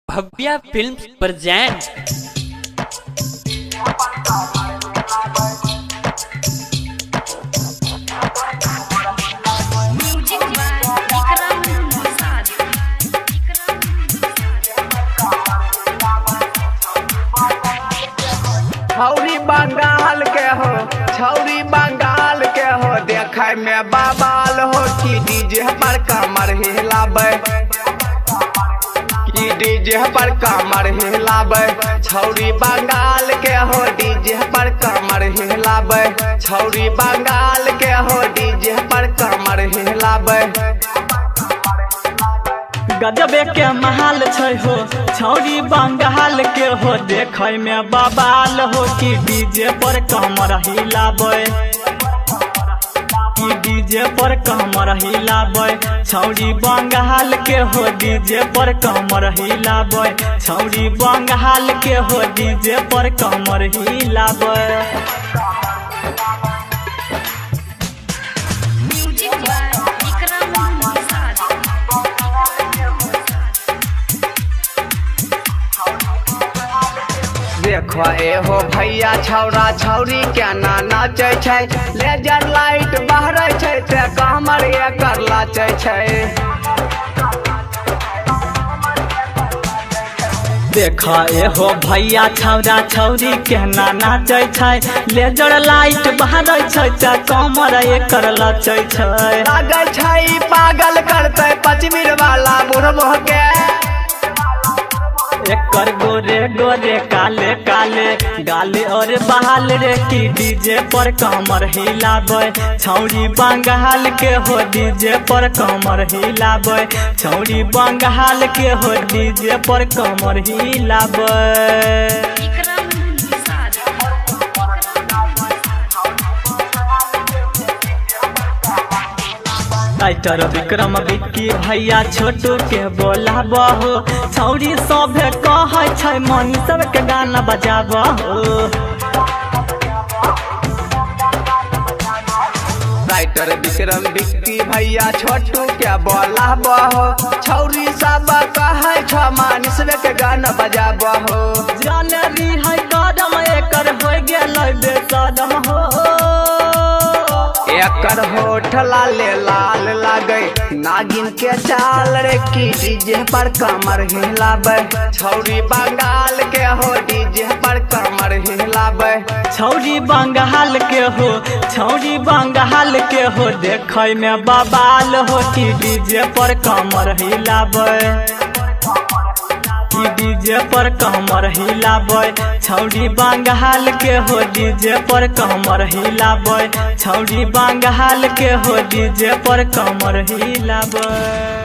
Bhavya films present छौरी बंगाल के हो, छौरी बंगाल के हो, देखे में बाबाल हो कि डीजे पर कमर हिलाबे, कि डीजे पर कमर हिलाबे। छौरी बंगाल के हो, डीजे पर कमर हिलाबे, छौरी बंगाल के हो, डीजे पर कमर हिलाबे। गजबे के महल छै हो, छौरी बंगाल के हो, देखे में बबाल हो कि डीजे पर कमर हिलाबे, कि डीजे पर कमर हिलाबे। छौरी बंगाल के हो, डीजे पर कमर हिलाबे, छौरी बंगाल के हो, डीजे पर कमर हिलाबे। देखो एहो भैया छौरा छौरी केना नाचे छै, लेजर लाइट बहरे छै ते कमर एकर लाचे छै। देखा एहो भैया छौरा छौरी केना नाचे छै, लेजर लाइट बहरे छै ते कमर एकर लाचे छै। लागे छै पागल करते पचमीर वाला बुढ़बो के, एकर गोरे गोरे काले काले गाले और बहाल रे कि डीजे पर कमर हिलाबे। छौरी बंगाल के हो, डीजे पर कमर हिलाबे, छौरी बंगाल के हो, डीजे पर कमर हिलाबे। राइटर विक्रम विक्की भैया छोटू के बोला बहो, छौरी सभे कहे छै मनी सबके गाना बजाबो। राइटर विक्रम विक्की भैया छोटू के बोला बहो, छौरी सब कहे छ मानिसवे के गाना बजाबो। जाने री है कदम एकर हो गेलै बेसदम हो, एकर होठ लाले लाल लागे नागिन के चाल रे कि डीजे पर कमर हिलाबे। छौरी बंगाल के हो, डीजे पर कमर हिलाबे। छौरी बंगाल के हो, छौरी बंगाल के हो, देखे में बबाल हो कि डीजे पर कमर हिलाबे, कि डीजे पर कमर हिलाबे। छौरी बंगाल के हो, डीजे पर कमर हिलाबे, छौरी बंगाल के हो, डीजे पर कमर हिलाबे।